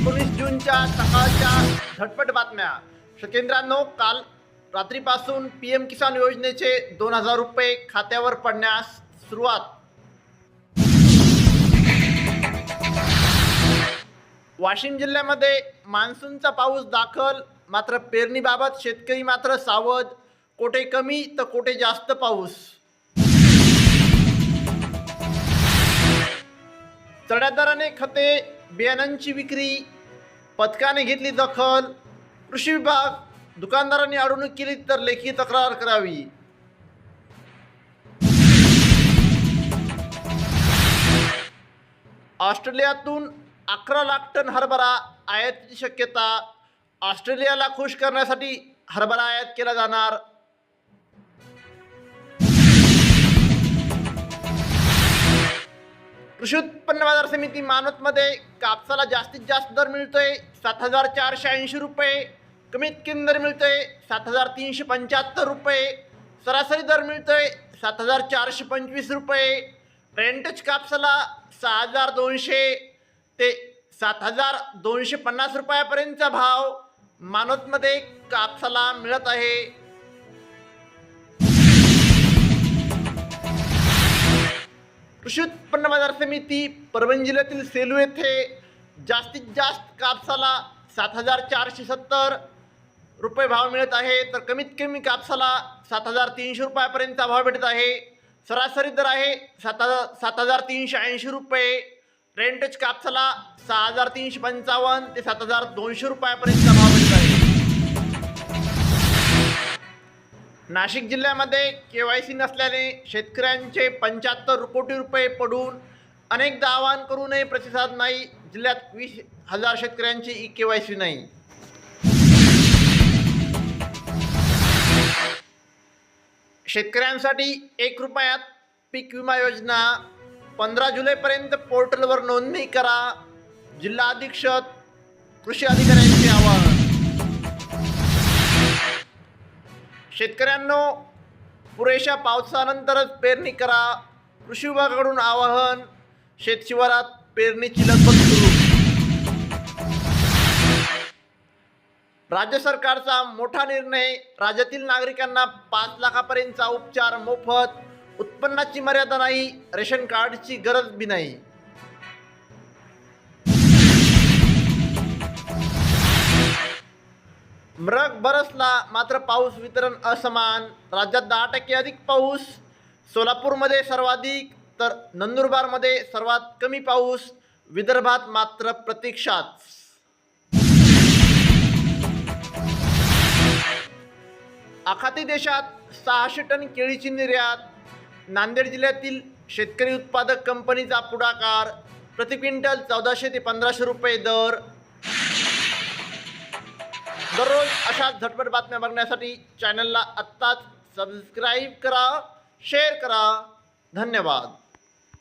19 जूनच्या सकाळच्या झटपट बातम्या. शकेंद्रांनो, काल रात्रीपासून PM किसान योजनेचे 2000 रुपये खात्यावर पडण्यास सुरुवात. वाशिम जिल्ह्यामध्ये मान्सूनचा पाऊस दाखल, मात्र पेरणीबाबत शेतकरी मात्र सावध. कोठे कमी तर कोठे जास्त पाऊस. चढ्या दराने खते बियाणांची विक्री, पथकाने घेतली दखल. कृषी विभाग, दुकानदारांनी अडवणूक केली तर लेखी तक्रार करावी. ऑस्ट्रेलियातून 11 लाख टन हरभरा आयातीची शक्यता. ऑस्ट्रेलियाला खुश करण्यासाठी हरभरा आयात केला जाणार. कृषी उत्पन्न बाजार समिती मानवतमध्ये कापसाला जास्तीत जास्त दर मिळतोय 7480 रुपये. कमीत कमी दर मिळतोय 7375 रुपये. सरासरी दर मिळतोय 7425 रुपये. रेंटच कापसाला 6200 ते 7250 रुपयापर्यंतचा भाव मानवतमध्ये कापसाला मिळत आहे. कृषी उत्पन्न बाजार समिती परभणी जिल्ह्यातील सेलू येथे जास्तीत जास्त कापसाला 7470 रुपये भाव मिळत आहे, तर कमीत कमी कापसाला 7300 रुपयापर्यंतचा भाव भेटत आहे. सरासरी दर आहे 7380 रुपये. रेंटच कापसाला 6355 ते 7200 रुपयापर्यंतचा भाव भेटत आहे. नाशिक जिल्ह्यामध्ये KYC नसल्याने शेतकऱ्यांचे 75 कोटी रुपये पडून अनेकदा आवाहन करूनही प्रतिसाद नाही. जिल्ह्यात 20,000 शेतकऱ्यांची KYC नाही. शेतकऱ्यांसाठी 1 रुपयात पीक विमा योजना. 15 जुलैपर्यंत पोर्टलवर नोंदणी करा. जिल्हा अधीक्षक कृषी अधिकाऱ्यांचे आवाहन. शेतकऱ्यांनो, पुरेशा पावसानंतरच पेरणी करा. कृषी विभागाकडून आवाहन. शेतशिवारात पेरणीची लगबग सुरू. राज्य सरकारचा मोठा निर्णय. राज्यातील नागरिकांना 5 लाखापर्यंतचा उपचार मोफत. उत्पन्नाची मर्यादा नाही, रेशन कार्डची गरज बी नाही. मृग बरसला, मात्र पाऊस वितरण असमान. राज्यात 10% अधिक पाऊस. सोलापूरमध्ये सर्वाधिक तर नंदुरबारमध्ये सर्वात कमी पाऊस. विदर्भात मात्र प्रतीक्षाच. आखाती देशात 600 टन केळीची निर्यात. नांदेड जिल्ह्यातील शेतकरी उत्पादक कंपनीचा पुढाकार. प्रति क्विंटल 1400 ते 1500 रुपये दर. दररोज अशाच झटपट बातम्या बघण्यासाठी चॅनलला आत्ताच सबस्क्राईब करा, शेअर करा. धन्यवाद.